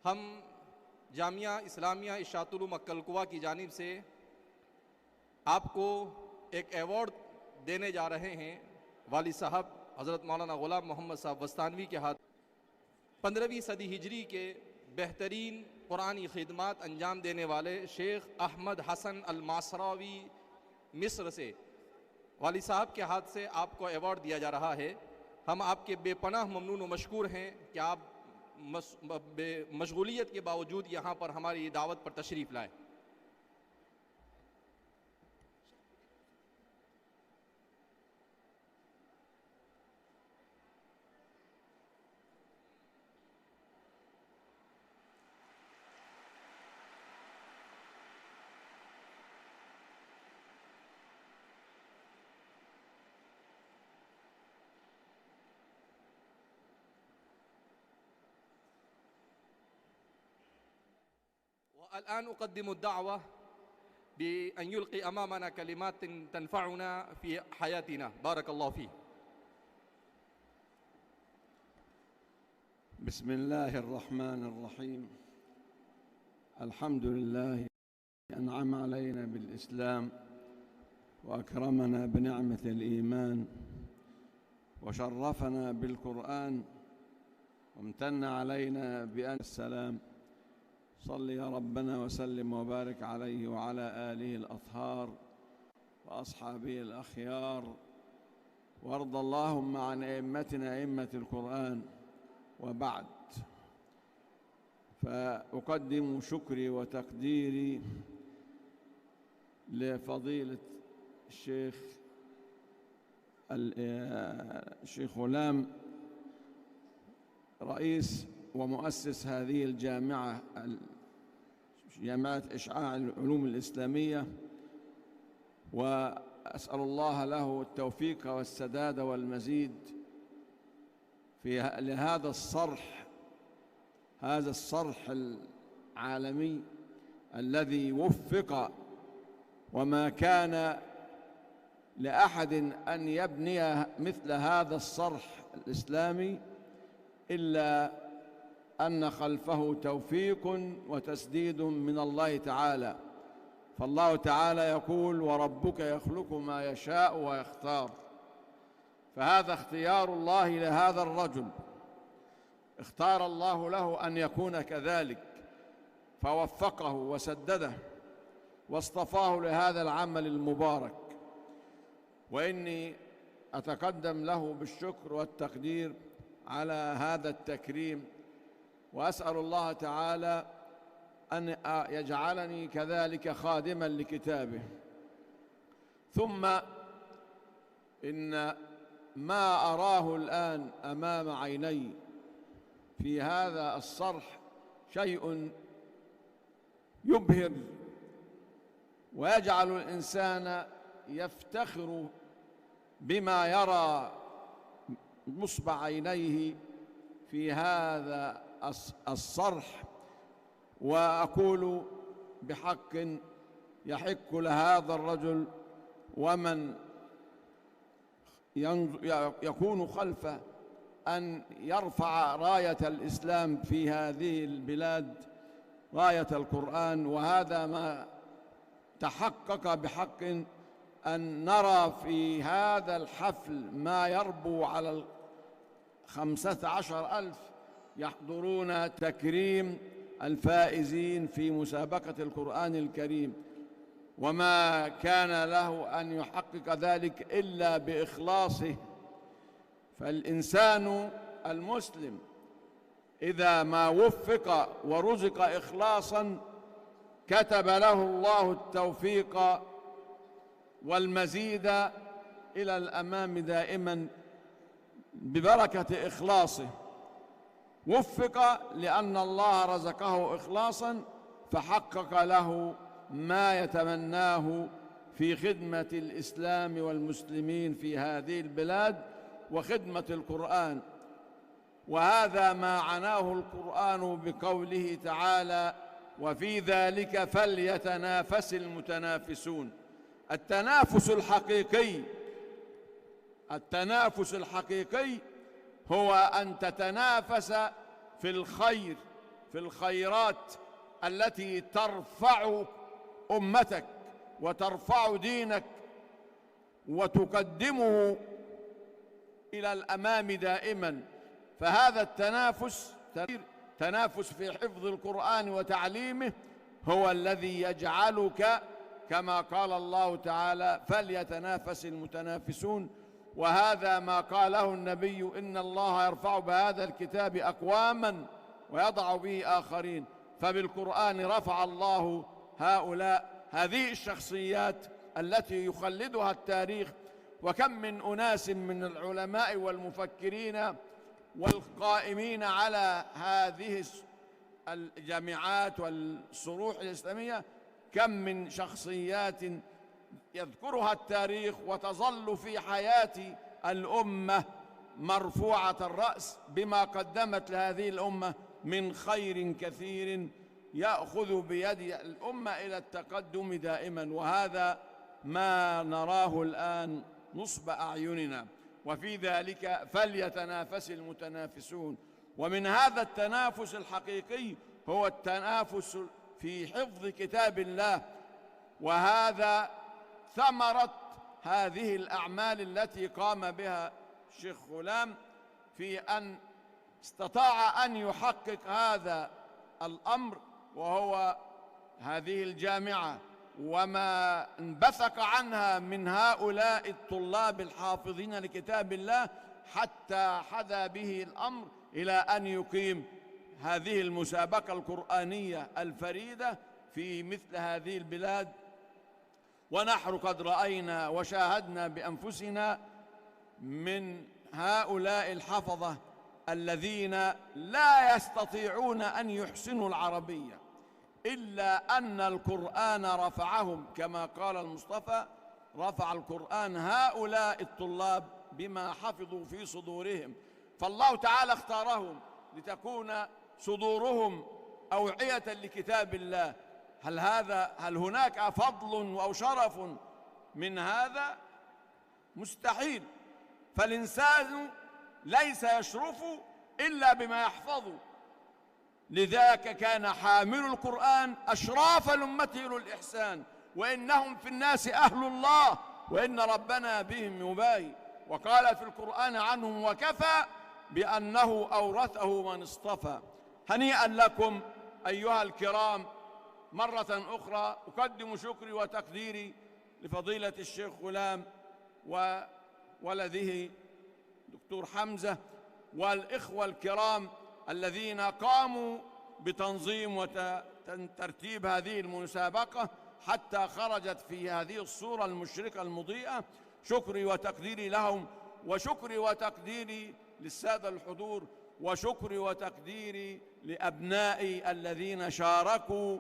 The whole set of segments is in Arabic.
हम जामिया इस्लामिया इशातुल मक्कल-कुवा की जानिब से आपको एक एवॉर्ड देने जा रहे हैं। वाली साहब हज़रत मौलाना ग़ुलाम मोहम्मद साहब वस्तानवी के हाथ 15वीं सदी हिजरी के बेहतरीन कुरानी खिदमत अंजाम देने वाले शेख अहमद हसन अल-मासरावी मिस्र से वाली साहब के हाथ से आपको एवॉर्ड दिया जा रहा है। हम आपके बेपनाह ममनून व मशकूर हैं कि आप मशगूलियत के बावजूद यहाँ पर हमारी दावत पर तशरीफ़ लाए। الآن أقدم الدعوة بأن يلقي أمامنا كلمات تنفعنا في حياتنا. بارك الله فيه. بسم الله الرحمن الرحيم. الحمد لله أنعم علينا بالإسلام وأكرمنا بنعمة الإيمان وشرفنا بالقرآن وامتن علينا بأن السلام. صل يا ربنا وسلم وبارك عليه وعلى آله الأطهار وأصحابه الأخيار، وارض اللهم عن أئمتنا أئمة القرآن. وبعد، فأقدم شكري وتقديري لفضيلة الشيخ غلام، رئيس ومؤسس هذه الجامعة، جامعة إشعاع العلوم الإسلامية، وأسأل الله له التوفيق والسداد والمزيد لهذا الصرح، هذا الصرح العالمي الذي وفق، وما كان لأحد أن يبني مثل هذا الصرح الإسلامي إلا أن خلفه توفيق وتسديد من الله تعالى. فالله تعالى يقول: وربك يخلق ما يشاء ويختار. فهذا اختيار الله لهذا الرجل، اختار الله له أن يكون كذلك، فوفقه وسدده واصطفاه لهذا العمل المبارك. وإني أتقدم له بالشكر والتقدير على هذا التكريم، وأسأل الله تعالى أن يجعلني كذلك خادما لكتابه. ثم إن ما أراه الآن أمام عيني في هذا الصرح شيء يبهر ويجعل الإنسان يفتخر بما يرى نصب عينيه في هذا الصرح. وأقول بحق يحق لهذا الرجل ومن يكون خلفه أن يرفع راية الإسلام في هذه البلاد، راية القرآن. وهذا ما تحقق بحق، أن نرى في هذا الحفل ما يربو على 15,000 يحضرون تكريم الفائزين في مسابقة القرآن الكريم، وما كان له أن يحقق ذلك إلا بإخلاصه. فالإنسان المسلم إذا ما وفق ورزق إخلاصا كتب له الله التوفيق والمزيد إلى الأمام دائما ببركة إخلاصه. وفق لأن الله رزقه إخلاصا فحقق له ما يتمناه في خدمة الإسلام والمسلمين في هذه البلاد وخدمة القرآن. وهذا ما عناه القرآن بقوله تعالى: وفي ذلك فليتنافس المتنافسون. التنافس الحقيقي هو أن تتنافس في الخير في الخيرات التي ترفع أمتك وترفع دينك وتقدمه إلى الأمام دائما. فهذا التنافس، تنافس في حفظ القرآن وتعليمه، هو الذي يجعلك كما قال الله تعالى: فليتنافس المتنافسون. وهذا ما قاله النبي: إن الله يرفع بهذا الكتاب أقواما ويضع به آخرين. فبالقرآن رفع الله هذه الشخصيات التي يخلدها التاريخ. وكم من أناس من العلماء والمفكرين والقائمين على هذه الجامعات والصروح الإسلامية، كم من شخصيات يذكرها التاريخ وتظل في حياة الأمة مرفوعة الرأس بما قدمت لهذه الأمة من خير كثير يأخذ بيد الأمة إلى التقدم دائما. وهذا ما نراه الآن نصب أعيننا. وفي ذلك فليتنافس المتنافسون. ومن هذا التنافس الحقيقي هو التنافس في حفظ كتاب الله، وهذا ثمرة هذه الأعمال التي قام بها الشيخ غلام، في أن استطاع أن يحقق هذا الأمر، وهو هذه الجامعة وما انبثق عنها من هؤلاء الطلاب الحافظين لكتاب الله، حتى حذا به الأمر إلى أن يقيم هذه المسابقة القرآنية الفريدة في مثل هذه البلاد. ونحن قد رأينا وشاهدنا بأنفسنا من هؤلاء الحفظة الذين لا يستطيعون أن يحسنوا العربية، إلا أن القرآن رفعهم، كما قال المصطفى: رفع القرآن هؤلاء الطلاب بما حفظوا في صدورهم. فالله تعالى اختارهم لتكون صدورهم أوعية لكتاب الله. هل هناك فضل أو شرف من هذا؟ مستحيل. فالإنسان ليس يشرف إلا بما يحفظه. لذاك كان حامل القرآن أشراف الأمة للإحسان، وإنهم في الناس أهل الله، وإن ربنا بهم يباهي. وقال في القرآن عنهم: وكفى بأنه أورثه من اصطفى. هنيئا لكم أيها الكرام. مرة أخرى أقدم شكري وتقديري لفضيلة الشيخ غلام وولده دكتور حمزة والإخوة الكرام الذين قاموا بتنظيم وترتيب هذه المسابقة حتى خرجت في هذه الصورة المشرقة المضيئة. شكري وتقديري لهم، وشكري وتقديري للسادة الحضور، وشكري وتقديري لأبنائي الذين شاركوا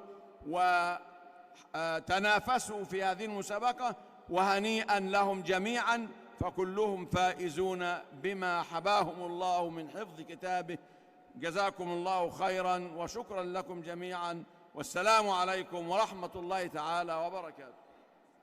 وتنافسوا في هذه المسابقة. وهنيئا لهم جميعا، فكلهم فائزون بما حباهم الله من حفظ كتابه. جزاكم الله خيرا، وشكرا لكم جميعا، والسلام عليكم ورحمة الله تعالى وبركاته.